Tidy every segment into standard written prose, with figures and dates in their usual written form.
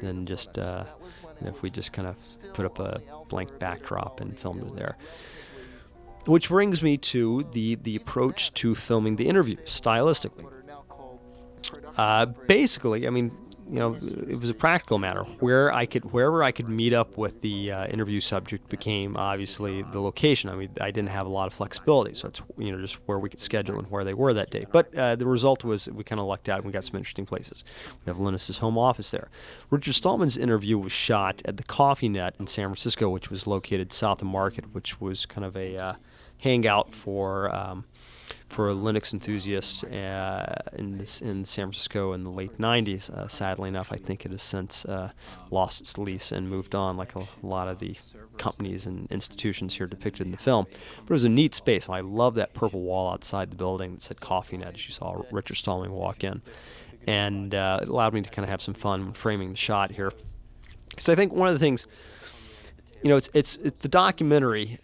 than just if we just kind of put up a blank backdrop and filmed it there. Which brings me to the approach to filming the interview stylistically. Basically, I mean, it was a practical matter. Wherever I could meet up with the interview subject became obviously the location. I mean, I didn't have a lot of flexibility, so it's just where we could schedule and where they were that day. But the result was we kind of lucked out and we got some interesting places. We have Linus's home office there. Richard Stallman's interview was shot at the Coffee Net in San Francisco, which was located south of Market, which was kind of a hangout for Linux enthusiasts in San Francisco in the late 90s. Sadly enough, I think it has since lost its lease and moved on, like a lot of the companies and institutions here depicted in the film. But it was a neat space. I love that purple wall outside the building that said Coffee Net as you saw Richard Stallman walk in. And it allowed me to kind of have some fun framing the shot here. Because I think one of the things, it's the documentary.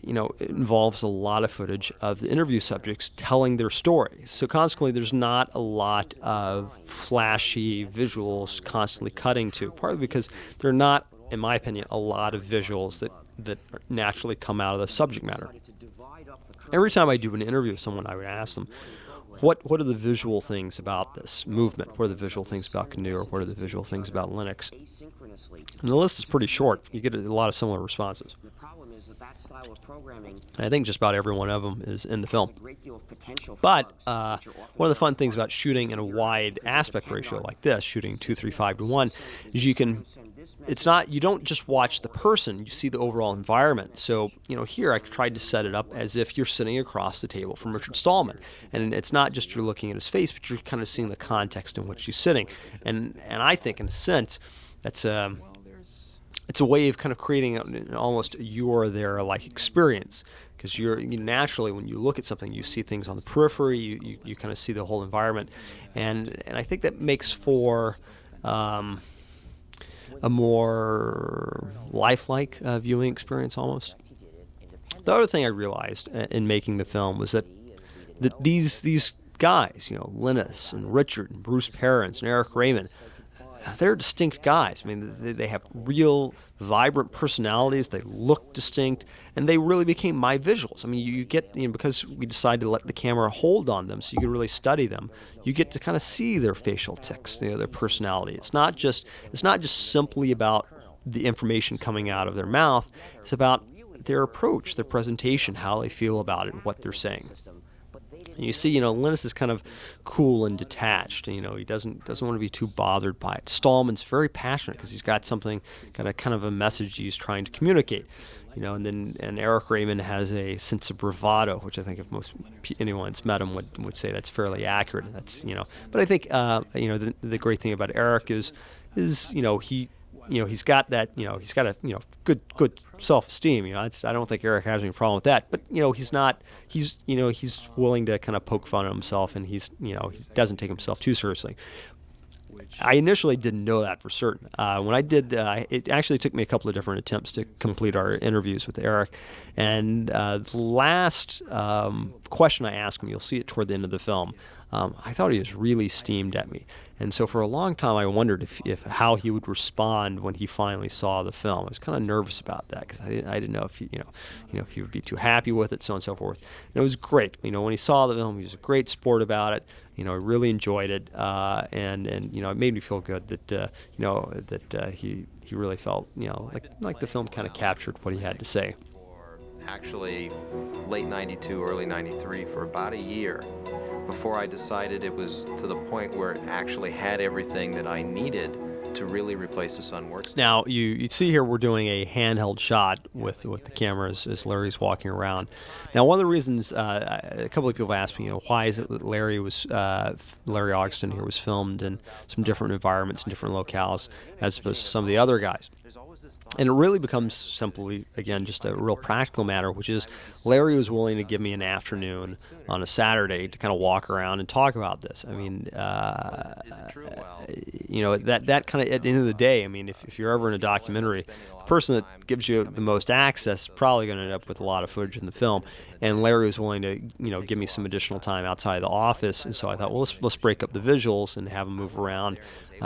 It involves a lot of footage of the interview subjects telling their stories. So consequently, there's not a lot of flashy visuals constantly cutting to, partly because there are not, in my opinion, a lot of visuals that naturally come out of the subject matter. Every time I do an interview with someone, I would ask them, what are the visual things about this movement? What are the visual things about GNU, or what are the visual things about Linux? And the list is pretty short. You get a lot of similar responses. And I think just about every one of them is in the film. But one of the fun things about shooting in a wide aspect ratio like this, shooting 2:3:5:1, is you don't just watch the person, you see the overall environment. So, here I tried to set it up as if you're sitting across the table from Richard Stallman. And it's not just you're looking at his face, but you're kind of seeing the context in which he's sitting. And I think, in a sense, it's a way of kind of creating an almost you're there like experience, because you naturally, when you look at something, you see things on the periphery, you kind of see the whole environment, and I think that makes for a more lifelike viewing experience almost. The other thing I realized in making the film was that these guys, Linus and Richard and Bruce Perens and Eric Raymond, they're distinct guys. I mean, they have real, vibrant personalities. They look distinct, and they really became my visuals. I mean, you get, because we decided to let the camera hold on them so you could really study them, you get to kind of see their facial tics, their personality. It's not just simply about the information coming out of their mouth. It's about their approach, their presentation, how they feel about it, and what they're saying. And you see, Linus is kind of cool and detached. He doesn't want to be too bothered by it. Stallman's very passionate because he's got a kind of a message he's trying to communicate. And Eric Raymond has a sense of bravado, which I think if anyone that's met him would say that's fairly accurate. That's but I think the great thing about Eric is he's got that, he's got a, good self-esteem. I don't think Eric has any problem with that. But he's willing to kind of poke fun at himself, and he doesn't take himself too seriously. I initially didn't know that for certain. When I did, it actually took me a couple of different attempts to complete our interviews with Eric. And the last question I asked him, you'll see it toward the end of the film, I thought he was really steamed at me. And so for a long time, I wondered if how he would respond when he finally saw the film. I was kind of nervous about that because I didn't know if he would be too happy with it, so on and so forth. And it was great. When he saw the film, he was a great sport about it. I really enjoyed it, and it made me feel good that he really felt like the film kind of captured what he had to say. Actually, late 92, early 93, for about a year before I decided it was to the point where it actually had everything that I needed to really replace the Sun workstation. Now, you see here we're doing a handheld shot with the camera as Larry's walking around. Now, one of the reasons a couple of people asked me, why is it that Larry Augustin here was filmed in some different environments and different locales as opposed to some of the other guys. And it really becomes simply, again, just a real practical matter, which is Larry was willing to give me an afternoon on a Saturday to kind of walk around and talk about this. I mean, that kind of, at the end of the day, I mean, if you're ever in a documentary, the person that gives you the most access is probably going to end up with a lot of footage in the film. And Larry was willing to, give me some additional time outside of the office, and so I thought, well, let's break up the visuals and have them move around,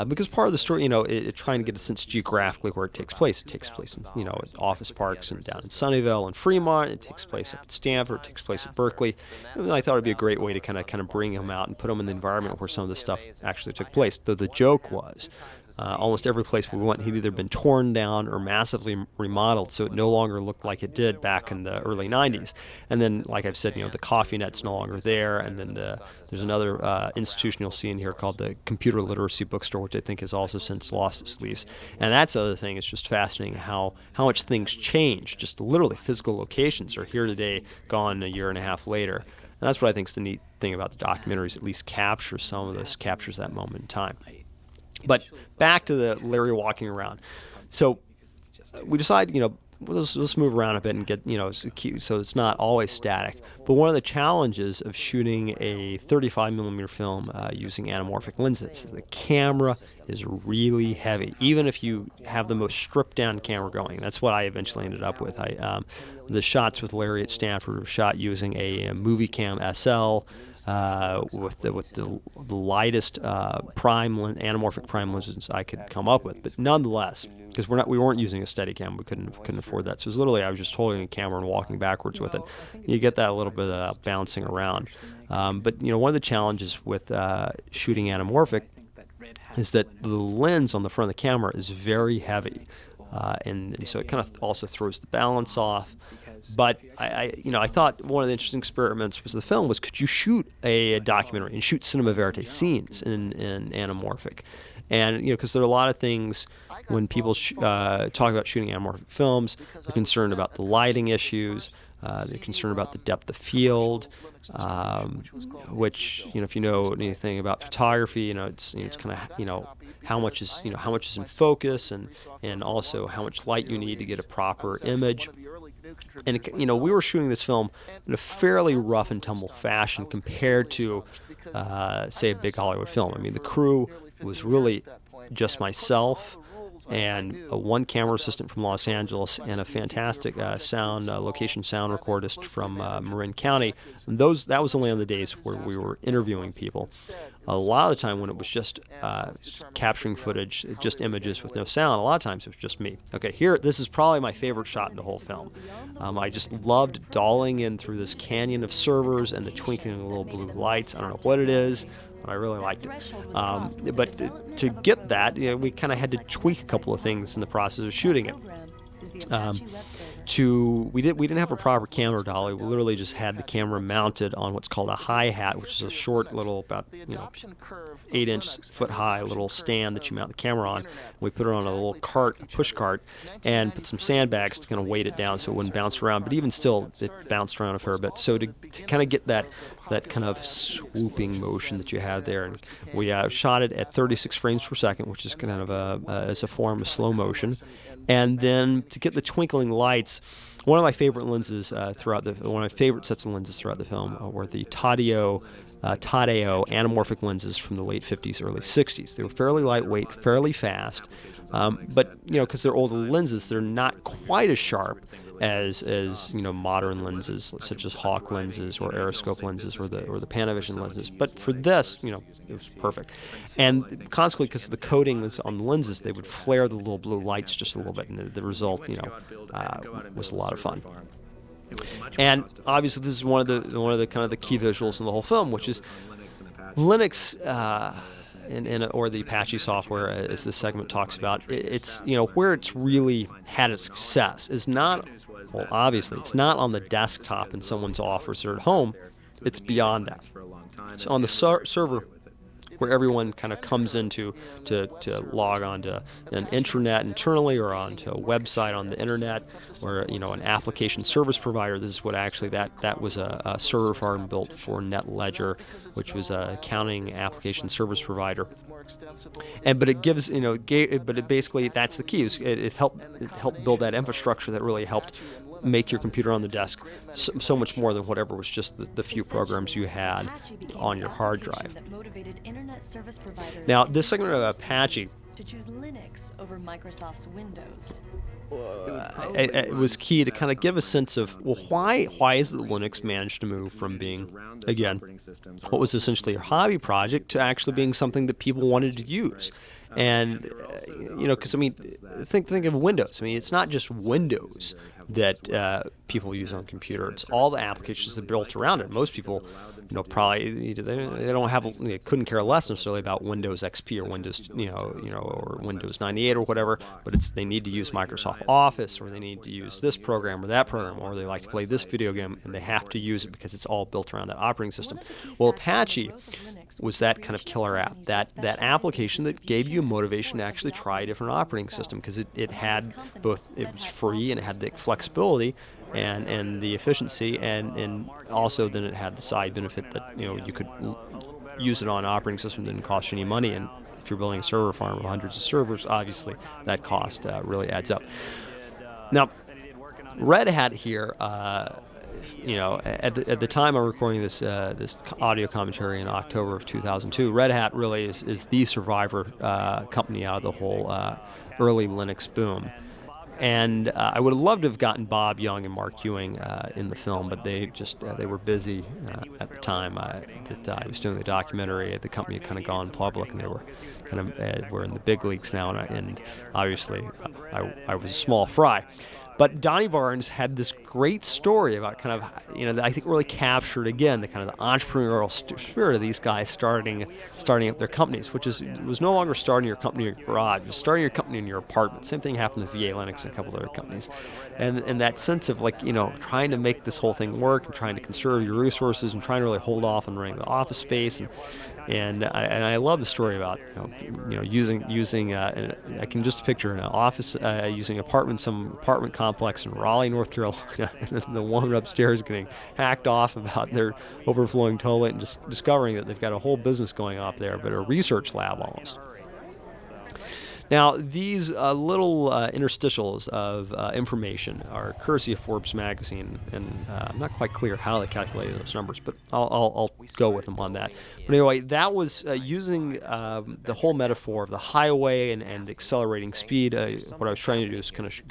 because part of the story, trying to get a sense geographically where it takes place. It takes place in, at office parks and down in Sunnyvale and Fremont. It takes place up at Stanford. It takes place at Berkeley. And I thought it'd be a great way to kind of bring them out and put them in the environment where some of this stuff actually took place. Though the joke was, almost every place we went had either been torn down or massively remodeled, so it no longer looked like it did back in the early 90s. And then, like I've said, the coffee net's no longer there. And then there's another institution you'll see in here called the Computer Literacy Bookstore, which I think has also since lost its lease. And that's the other thing. It's just fascinating how much things change. Just literally physical locations are here today, gone a year and a half later. And that's what I think is the neat thing about the documentaries. At least captures some of this, captures that moment in time. But back to the Larry walking around. So we decide, let's move around a bit and get, so it's not always static. But one of the challenges of shooting a 35 millimeter film using anamorphic lenses, the camera is really heavy, even if you have the most stripped down camera going. That's what I eventually ended up with. The shots with Larry at Stanford were shot using a Movicam SL. With the lightest anamorphic prime lenses I could come up with, but nonetheless, because we weren't using a Steadicam, we couldn't afford that. So it was literally I was just holding a camera and walking backwards with it. You get that a little bit of bouncing around, but one of the challenges with shooting anamorphic is that the lens on the front of the camera is very heavy, and so it kind of also throws the balance off. But I thought one of the interesting experiments was the film was, could you shoot a documentary and shoot cinema verite scenes in anamorphic? And because there are a lot of things when people talk about shooting anamorphic films, they're concerned about the lighting issues. They're concerned about the depth of field, which if you know anything about photography, it's kind of how much is in focus, and also how much light you need to get a proper image. And we were shooting this film in a fairly rough and tumble fashion compared to, say, a big Hollywood film. I mean, the crew was really just myself and one camera assistant from Los Angeles and a fantastic location sound recordist from Marin County. And that was only on the days where we were interviewing people. A lot of the time when it was just capturing footage, just images with no sound, a lot of times it was just me. Okay, this is probably my favorite shot in the whole film. I just loved dolling in through this canyon of servers and the twinkling of the little blue lights. I don't know what it is, but I really liked it. But to get that, we kind of had to tweak a couple of things in the process of shooting it. We didn't have a proper camera dolly. We literally just had the camera mounted on what's called a hi-hat, which is a short little, about 8-inch foot high little stand that you mount the camera on. We put it on a little push cart, and put some sandbags to kind of weight it down so it wouldn't bounce around. But even still, it bounced around a fair bit. So to kind of get that kind of swooping motion that you have there, and we shot it at 36 frames per second, which is kind of as a form of slow motion. And then to get the twinkling lights, one of my favorite lenses one of my favorite sets of lenses throughout the film were the Tadeo anamorphic lenses from the late 50s, early 60s. They were fairly lightweight, fairly fast, but because they're older lenses, they're not quite as sharp as modern lenses such as Hawk lenses or Aeroscope lenses or the Panavision lenses. But for this, it was perfect. And consequently, because the coating was on the lenses, they would flare the little blue lights just a little bit, and the result, was a lot of fun. And obviously, this is one of the kind of the key visuals in the whole film, which is Linux. Or the Apache software, as this segment talks about, it's where it's really had its success is not, well, obviously it's not on the desktop in someone's office or at home. It's beyond that. It's on the server where everyone kind of comes into to log on to an intranet internally or onto a website on the internet or an application service provider. This is what actually that was a server farm built for NetLedger, which was an accounting application service provider. But it gives but it basically, that's the key. It helped build that infrastructure that really helped make your computer on the desk so much more than whatever was just the few programs you had on your hard drive. Now, this segment of Apache to choose Linux over Microsoft's Windows. it was key to kind of give a sense of, well, why is it that Linux managed to move from being, again, what was essentially a hobby project to actually being something that people wanted to use. And because I mean, think of Windows. I mean, it's not just Windows that people use on computer. It's all the applications that are built around it. Most people, probably they don't have, they couldn't care less necessarily about Windows XP or Windows, or Windows 98 or whatever. But they need to use Microsoft Office, or they need to use this program or that program, or they like to play this video game, and they have to use it because it's all built around that operating system. Well, Apache was that kind of killer app, that application that gave you motivation to actually try a different operating system, because it had both, it was free and it had the flexibility and the efficiency, and also then it had the side benefit that you could use it on an operating system that didn't cost you any money. And if you're building a server farm with hundreds of servers, obviously that cost really adds up. Now, Red Hat here, at the time I'm recording this audio commentary in October of 2002, Red Hat really is the survivor company out of the whole early Linux boom. And I would have loved to have gotten Bob Young and Mark Ewing in the film, but they were busy at the time that I was doing the documentary. The company had kind of gone public, and they were kind of were in the big leagues now, and obviously I was a small fry. But Donnie Barnes had this great story about kind of, that I think really captured, again, the kind of the entrepreneurial spirit of these guys starting up their companies, which was no longer starting your company in your garage, it was starting your company in your apartment. Same thing happened with VA Linux and a couple of other companies. And that sense of trying to make this whole thing work and trying to conserve your resources and trying to really hold off on running the office space. And I love the story about using I can just picture an office using some apartment complex in Raleigh, North Carolina, and the woman upstairs getting hacked off about their overflowing toilet and just discovering that they've got a whole business going up there, but a research lab almost. Now, these little interstitials of information are courtesy of Forbes magazine, and I'm not quite clear how they calculated those numbers, but I'll go with them on that. But anyway, that was using the whole metaphor of the highway and accelerating speed. What I was trying to do is kind of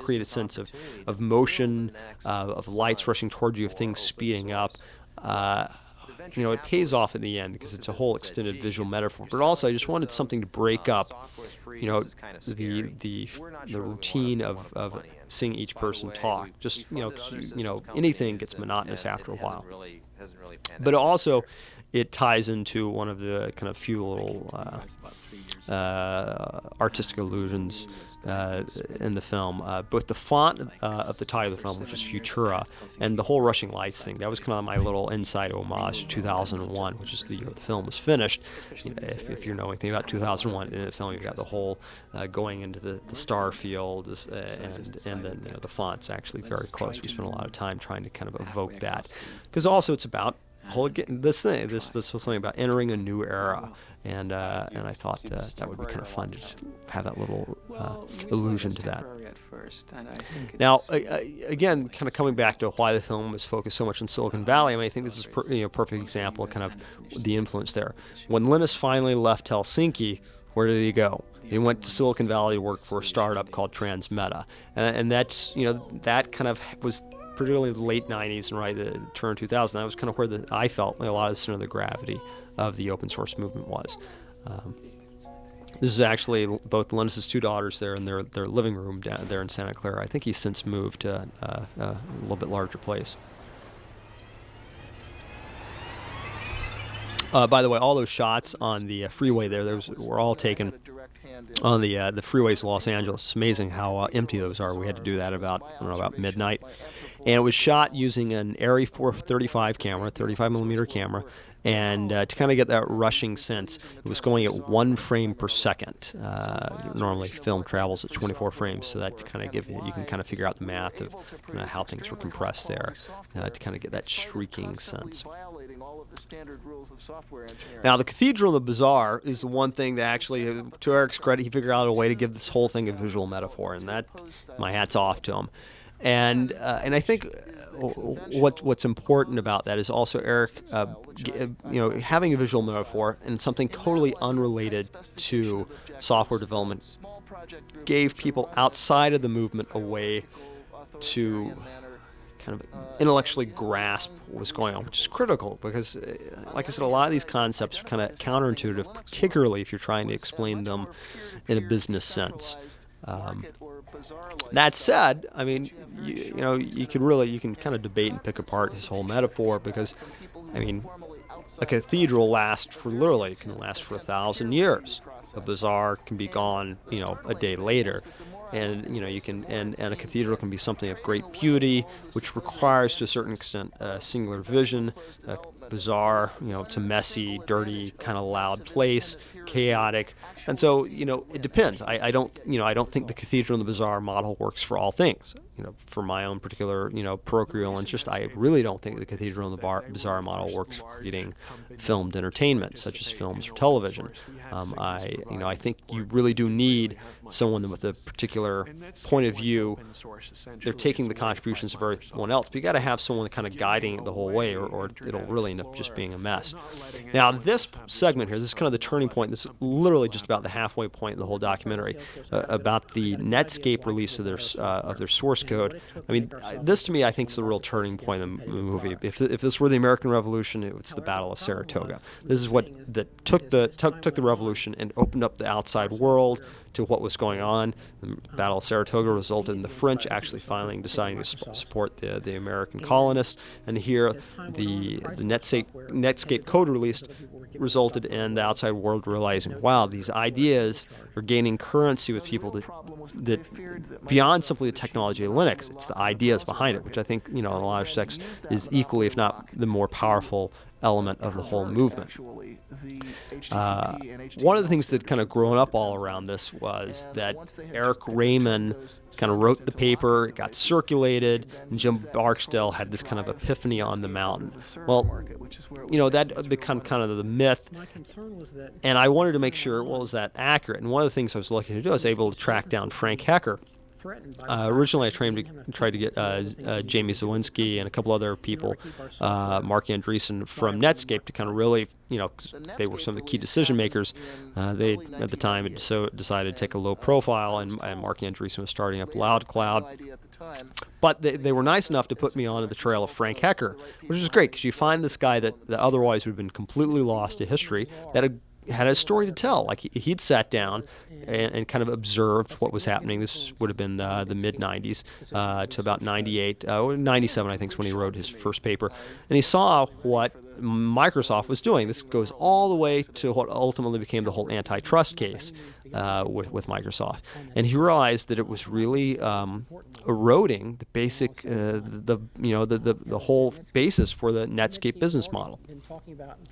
create a sense of motion, of lights rushing towards you, of things speeding up. It pays off in the end because it's a whole extended visual metaphor. But also, I just wanted something to break up, the routine of seeing each person talk. Just anything gets monotonous after a while. But also, it ties into one of the kind of few little artistic illusions in the film. Both the font of the title of the film, which is Futura, and the whole rushing lights thing. That was kind of my little inside homage to 2001, which is the year the film was finished. If you know anything about 2001, in the film you've got the whole going into the star field, and then the font's actually very close. We spent a lot of time trying to kind of evoke that, because also it's about this whole thing about entering a new era, and I thought that would be kind of fun to just have that little allusion to that. Now, again, kind of coming back to why the film was focused so much on Silicon Valley, I think this is a perfect example of kind of the influence there. When Linus finally left Helsinki, where did he go? He went to Silicon Valley to work for a startup called Transmeta, and that's that kind of was particularly the late 90s and right the turn 2000. That was kind of where I felt a lot of the center of the gravity of the open source movement was. This is actually both Linus's two daughters there in their living room down there in Santa Clara. I think he's since moved to a little bit larger place. By the way, all those shots on the freeway there, were all taken on the freeways of Los Angeles. It's amazing how empty those are. We had to do that about midnight. And it was shot using an Arri 435 camera, 35 millimeter camera, and to kind of get that rushing sense, it was going at 1 frame per second. Normally film travels at 24 frames, so that to kind of you can kind of figure out the math of kind of how things were compressed there, to kind of get that shrieking sense. Now, the Cathedral and the Bazaar is the one thing that actually, to Eric's credit, he figured out a way to give this whole thing a visual metaphor, and that, my hat's off to him. And I think what's important about that is also Eric, having a visual metaphor and something totally unrelated to software development gave people outside of the movement a way to kind of intellectually grasp what was going on, which is critical because, like I said, a lot of these concepts are kind of counterintuitive, particularly if you're trying to explain them in a business sense. That said, I mean, you can kind of debate and pick apart his whole metaphor because, I mean, a cathedral can last for 1,000 years. A bazaar can be gone, a day later. And a cathedral can be something of great beauty, which requires to a certain extent a singular vision. A bazaar, it's a messy, dirty, kind of loud place, chaotic, and so it depends. I don't think the cathedral and the bazaar model works for all things. For my own particular parochial interest, I really don't think the cathedral and the bazaar model works for creating filmed entertainment, such as films or television. I think you really do need someone with a particular point of view. They're taking the contributions of everyone else, but you got to have someone kind of guiding it the whole way, or it'll really end up just being a mess. Now, this segment here, this is kind of the turning point. This is literally just about the halfway point in the whole documentary about the Netscape release of their source code. I mean, this to me, I think, is the real turning point in the movie. If this were the American Revolution, it's the Battle of Saratoga. This is what that took the revolution and opened up the outside world to what was going on. The Battle of Saratoga resulted in the French actually finally deciding to support the American colonists, and here the Netscape code release resulted in the outside world realizing, wow, these ideas are gaining currency with people that beyond simply the technology of Linux, it's the ideas behind it, which I think in a lot of respects is equally, if not the more powerful element of the whole movement. One of the things that kind of grown up all around this was that Eric Raymond kind of wrote the paper, it got circulated, and Jim Barksdale had this kind of epiphany on the mountain. Well, that become kind of the myth, and I wanted to make sure, well, is that accurate? And one of the things I was looking to do, I was able to track down Frank Hecker. Originally, I tried to get Jamie Zawinski and a couple other people, Mark Andreessen from Netscape, to kind of really, they were some of the key decision makers. They, at the time, had decided to take a low profile, and Mark Andreessen was starting up LoudCloud. But they were nice enough to put me onto the trail of Frank Hecker, which was great because you find this guy that otherwise would have been completely lost to history, that had a story to tell. Like he'd sat down and kind of observed what was happening. This would have been the mid-90s to about 98, 97, I think, is when he wrote his first paper. And he saw what Microsoft was doing. This goes all the way to what ultimately became the whole antitrust case with Microsoft. And he realized that it was really eroding the basic, the whole basis for the Netscape business model.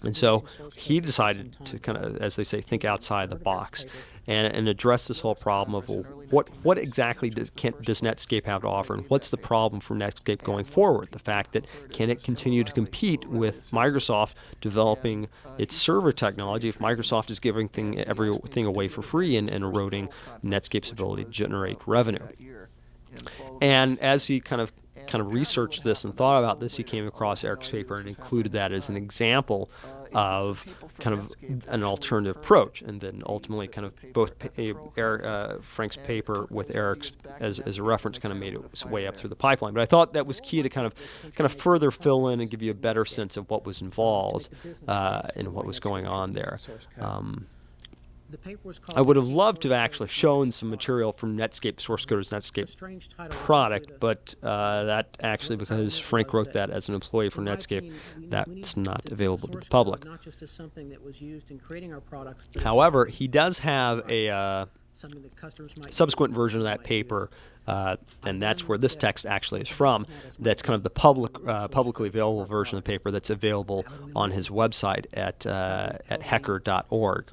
And so he decided to kind of, as they say, think outside the box and address this whole problem of, well, what exactly does Netscape have to offer, and what's the problem for Netscape going forward? The fact that can it continue to compete with Microsoft developing its server technology if Microsoft is giving everything away for free and eroding Netscape's ability to generate revenue? And as he kind of researched this and thought about this, he came across Eric's paper and included that as an example of kind of an alternative approach, and then ultimately kind of both Frank's paper with Eric's as a reference kind of made its way up through the pipeline. But I thought that was key to kind of further fill in and give you a better sense of what was involved and what was going on there. I would have loved to have actually shown some material from Netscape source code's Netscape product, but that actually, because Frank wrote that as an employee for Netscape, that's not available to the public. However, he does have a subsequent version of that paper, and that's where this text actually is from. That's kind of the publicly available version of the paper that's available on his website at hecker.org.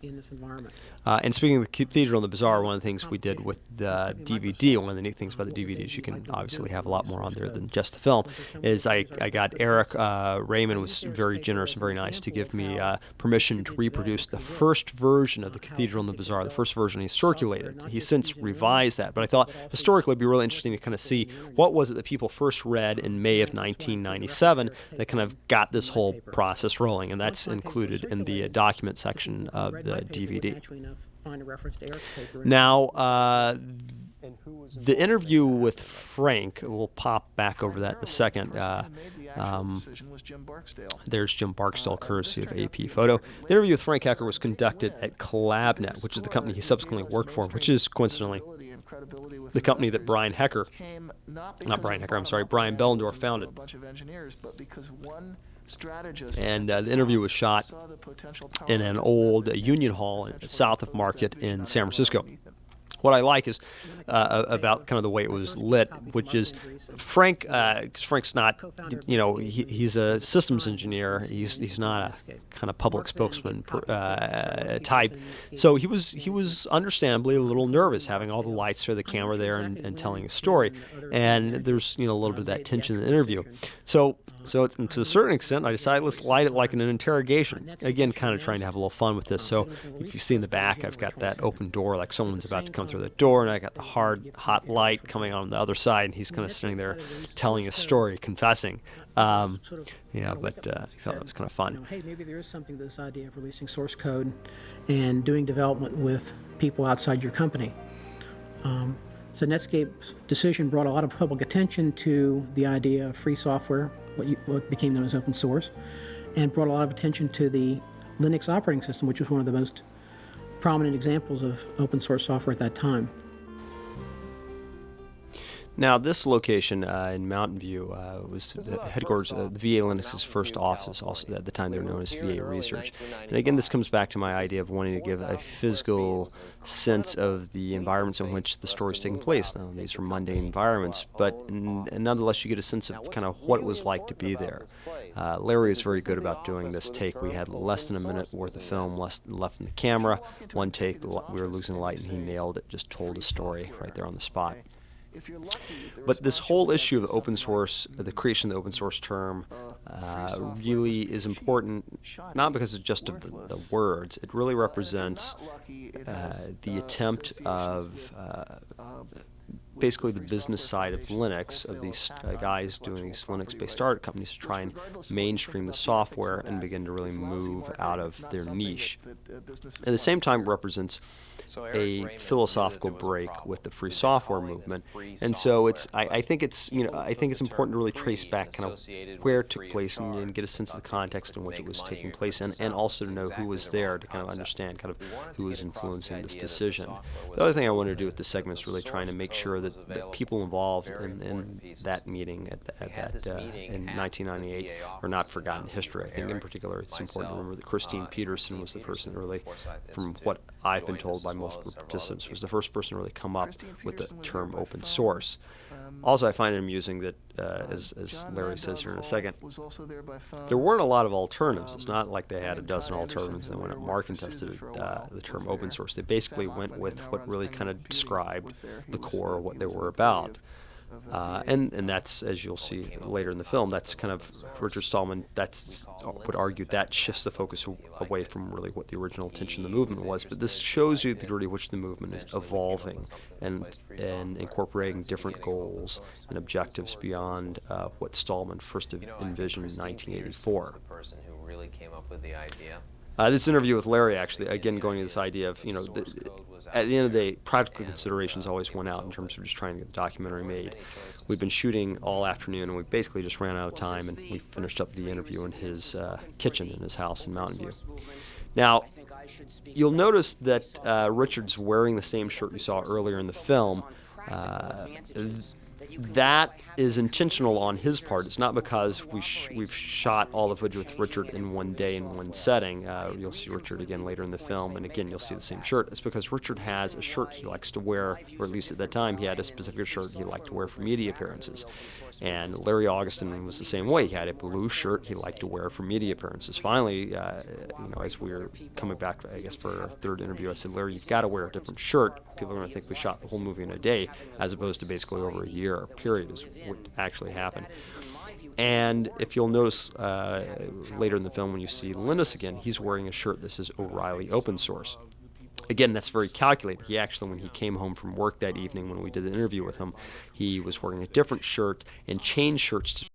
in this environment. And speaking of the Cathedral and the Bazaar, one of the things we did with the DVD, one of the neat things about the DVDs, you can obviously have a lot more on there than just the film, is I got Eric Raymond was very generous and very nice to give me permission to reproduce the first version of the Cathedral and the Bazaar, the first version he circulated. He's since revised that, but I thought historically it'd be really interesting to kind of see what was it that people first read in May of 1997 that kind of got this whole process rolling, and that's included in the document section of the DVD. Now, the interview with Frank, we'll pop back over that in a second. There's Jim Barksdale, courtesy of AP Photo. The interview with Frank Hecker was conducted at CollabNet, which is the company he subsequently worked for, which is coincidentally the company that Brian Bellendorf founded. And the interview was shot in an old Union Hall south of Market in San Francisco. What I like is about kind of the way it was lit, which is Frank. Because Frank's not, he's a systems engineer. He's not a kind of public spokesman type. So he was understandably a little nervous having all the lights there, the camera there, and telling a story. And there's a little bit of that tension in the interview. So to a certain extent, I decided let's light it like an interrogation. Again, kind of trying to have a little fun with this. So if you see in the back, I've got that open door, like someone's about to come through the door, and I got the hot light coming on the other side, and he's kind of sitting there telling a story, confessing. But I thought it was kind of fun. Hey, maybe there is something to this idea of releasing source code and doing development with people outside your company. So Netscape's decision brought a lot of public attention to the idea of free software, what became known as open source, and brought a lot of attention to the Linux operating system, which was one of the most prominent examples of open source software at that time. Now, this location in Mountain View was the headquarters of the VA Linux's first offices. Also, at the time, they were known as VA Research. And again, this comes back to my idea of wanting to give a physical sense of the environments in which the story is taking place. Now, these are mundane environments, but nonetheless, you get a sense of kind of what it was like to be there. Larry is very good about doing this take. We had less than a minute worth of film left in the camera. One take, we were losing light, and he nailed it, just told a story right there on the spot. But this whole issue of open source, the creation of the open source term, really is important, not because it's just of the words. It really represents the attempt of basically the business side of Linux, of these guys doing these Linux-based startup companies to try and mainstream the software and begin to really move out of their niche. At the same time, it represents a philosophical break with the free software movement, and so I think it's important to really trace back kind of where it took place and get a sense of the context in which it was taking place, and also to know who was there to kind of understand kind of who was influencing this decision. The other thing I wanted to do with this segment is really trying to make sure that people involved in that meeting in 1998 are not forgotten history. I think in particular it's important to remember that Christine Peterson was the person that really, from what I've been told by multiple participants, was the first person to really come up with the term open source. Also, I find it amusing that, as Larry says here in a second, there weren't a lot of alternatives. It's not like they had a dozen alternatives and went up mark and tested the term open source. They basically went with what really kind of described the core of what they were about. And that's, as you'll see later in the film, that's kind of Richard Stallman would argue that shifts the focus away from really what the original intention of the movement was. But this shows you the degree to which the movement is evolving and incorporating different goals and objectives beyond what Stallman first envisioned in 1984. This interview with Larry, actually, again, going to this idea of, at the end of the day, practical considerations always went out in terms of just trying to get the documentary made. We've been shooting all afternoon, and we basically just ran out of time, and we finished up the interview in his kitchen in his house in Mountain View. Now, you'll notice that Richard's wearing the same shirt you saw earlier in the film. that is intentional on his part. It's not because we've shot all the footage with Richard in one day in one setting. You'll see Richard again later in the film, and again you'll see the same shirt. It's because Richard has a shirt he likes to wear, or at least at that time he had a specific shirt he liked to wear for media appearances. And Larry Augustin was the same way. He had a blue shirt he liked to wear for media appearances. Finally, as we were coming back, I guess, for our third interview, I said, Larry, you've got to wear a different shirt. People are going to think we shot the whole movie in a day, as opposed to basically over a year period is what actually happened. And if you'll notice later in the film when you see Linus again, he's wearing a shirt that says O'Reilly Open Source. Again, that's very calculated. He actually, when he came home from work that evening when we did the interview with him, he was wearing a different shirt and changed shirts